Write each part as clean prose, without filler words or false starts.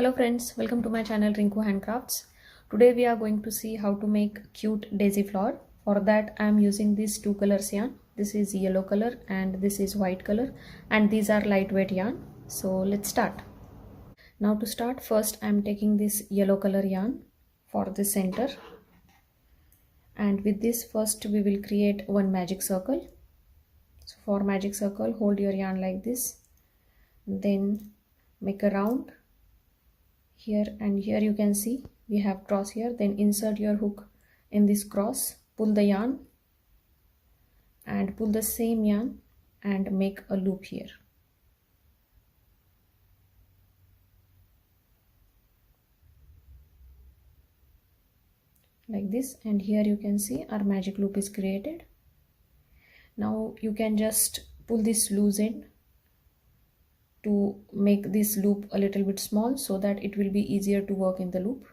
Hello friends, welcome to my channel Rinku Handcrafts. Today we are going to see how to make cute daisy flower. For that I am using these two colors yarn. This is yellow color and this is white color, and these are lightweight yarn. So let's start. Now to start, first I am taking this yellow color yarn for the center, and with this first we will create one magic circle. So for magic circle, hold your yarn like this, then make a round here, and here you can see we have cross here. Then insert your hook in this cross, pull the yarn and pull the same yarn and make a loop here. Like this, and here you can see our magic loop is created. Now you can just pull this loose end to make this loop a little bit small so that it will be easier to work in the loop.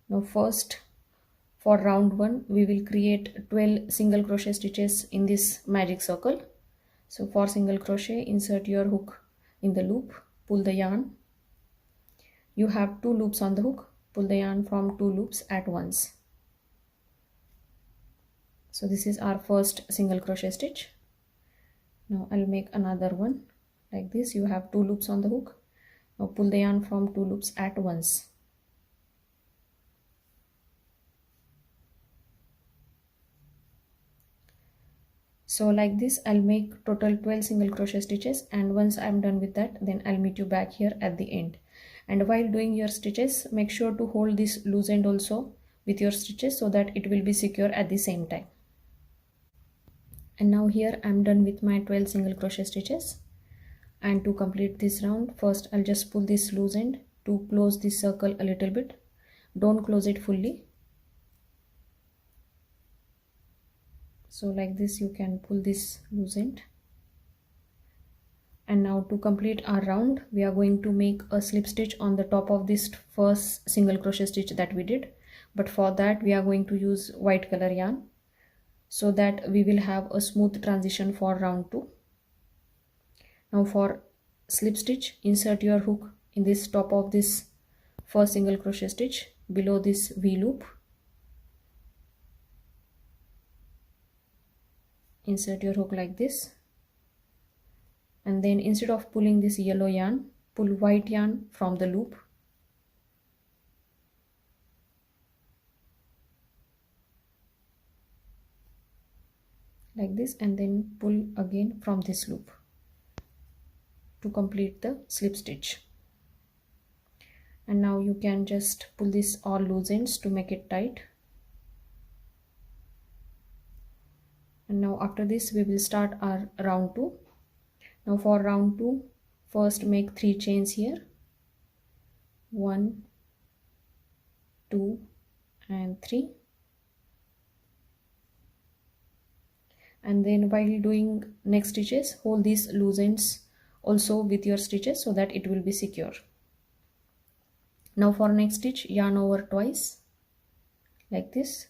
Now first, for round 1 we will create 12 single crochet stitches in this magic circle. So for single crochet, insert your hook in the loop, pull the yarn. You have 2 loops on the hook, pull the yarn from 2 loops at once. So this is our first single crochet stitch. Now I'll make another one like this. You have 2 loops on the hook. Now pull the yarn from 2 loops at once. So like this I'll make total 12 single crochet stitches, and once I'm done with that, then I'll meet you back here at the end. And while doing your stitches, make sure to hold this loose end also with your stitches so that it will be secure at the same time. And now here I'm done with my 12 single crochet stitches. And to complete this round, first I'll just pull this loose end to close this circle a little bit. Don't close it fully. So like this you can pull this loose end. And now to complete our round, we are going to make a slip stitch on the top of this first single crochet stitch that we did. But for that we are going to use white color yarn so that we will have a smooth transition for round 2. Now for slip stitch, insert your hook in this top of this first single crochet stitch below this V loop. Insert your hook like this, and then instead of pulling this yellow yarn, pull white yarn from the loop. Like this, and then pull again from this loop to complete the slip stitch. And now you can just pull this all loose ends to make it tight. And now after this we will start our round 2. Now for round 2, first make 3 chains here. 1, 2 and 3. And then while doing next stitches, hold these loose ends also with your stitches so that it will be secure. Now for next stitch, yarn over twice like this.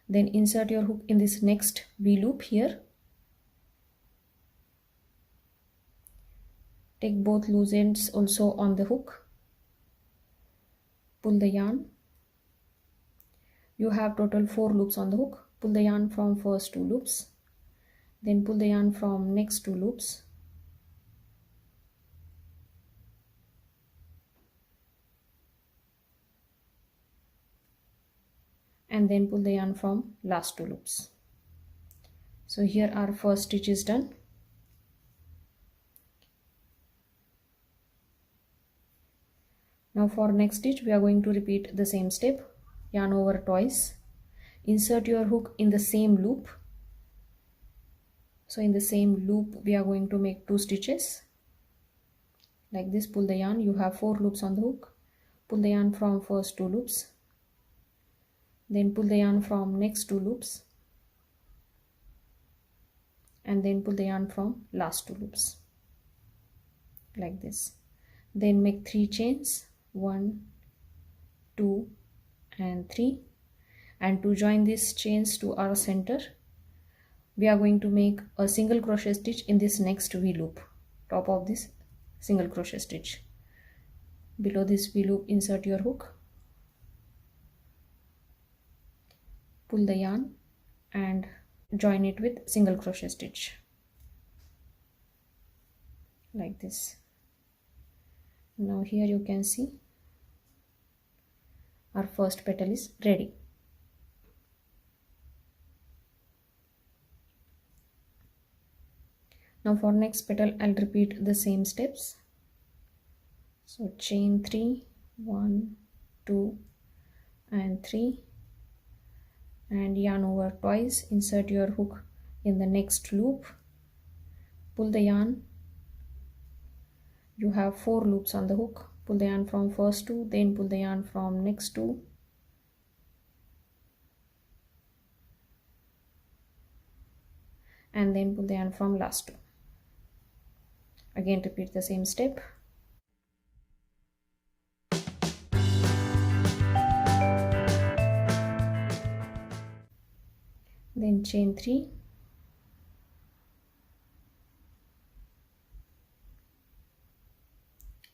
Then insert your hook in this next V loop here. Take both loose ends also on the hook. Pull the yarn. You have total 4 loops on the hook. Pull the yarn from first 2 loops. Then pull the yarn from next 2 loops. And then pull the yarn from last 2 loops. So here our first stitch is done. Now for next stitch we are going to repeat the same step. Yarn over twice. Insert your hook in the same loop. So in the same loop we are going to make 2 stitches. Like this, pull the yarn. You have 4 loops on the hook. Pull the yarn from first 2 loops. Then pull the yarn from next 2 loops. And then pull the yarn from last 2 loops. Like this. Then make 3 chains. 1, 2 and 3. And to join these chains to our center, we are going to make a single crochet stitch in this next V loop, top of this single crochet stitch. Below this V loop, insert your hook, pull the yarn and join it with single crochet stitch like this. Now here you can see our first petal is ready. Now for next petal I'll repeat the same steps. So chain 3, 1, 2 and 3, and yarn over twice, insert your hook in the next loop, pull the yarn. You have 4 loops on the hook. Pull the yarn from first 2, then pull the yarn from next 2, and then pull the yarn from last 2. Again repeat the same step. Then chain 3,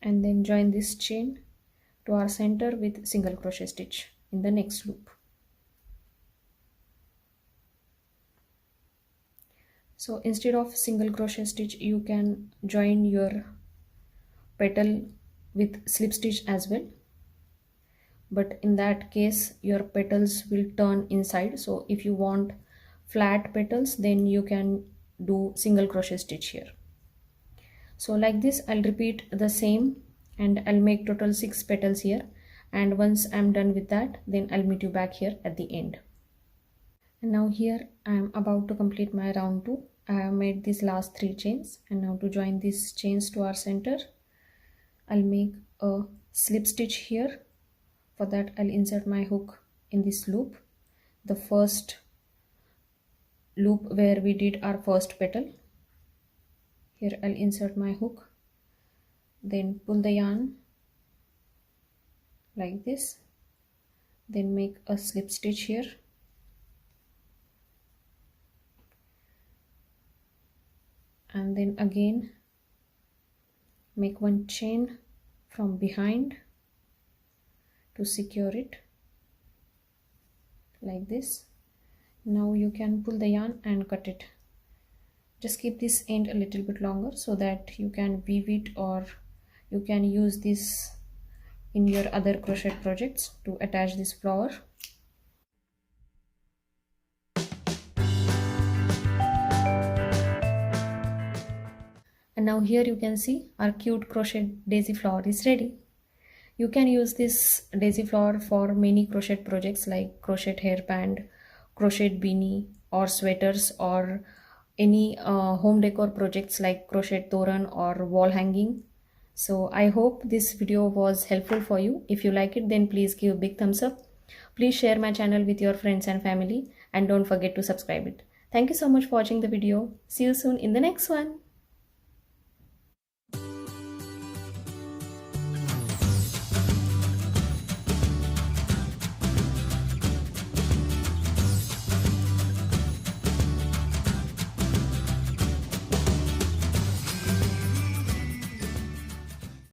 and then join this chain to our center with single crochet stitch in the next loop. So instead of single crochet stitch, you can join your petal with slip stitch as well, but in that case your petals will turn inside. So if you want flat petals, then you can do single crochet stitch here. So like this I'll repeat the same, and I'll make total 6 petals here, and once I'm done with that, then I'll meet you back here at the end. And now here I'm about to complete my round 2. I have made these last 3 chains, and now to join these chains to our center, I'll make a slip stitch here. For that I'll insert my hook in this loop, the first loop where we did our first petal. Here I'll insert my hook, then pull the yarn like this, then make a slip stitch here, and then again make one chain from behind to secure it like this. Now you can pull the yarn and cut it. Just keep this end a little bit longer so that you can weave it, or you can use this in your other crochet projects to attach this flower. And now here you can see our cute crochet daisy flower is ready. You can use this daisy flower for many crochet projects like crochet hairband, crochet beanie or sweaters, or any home decor projects like crochet toran or wall hanging. So I hope this video was helpful for you. If you like it, then please give a big thumbs up. Please share my channel with your friends and family, and don't forget to subscribe it. Thank you so much for watching the video. See you soon in the next one.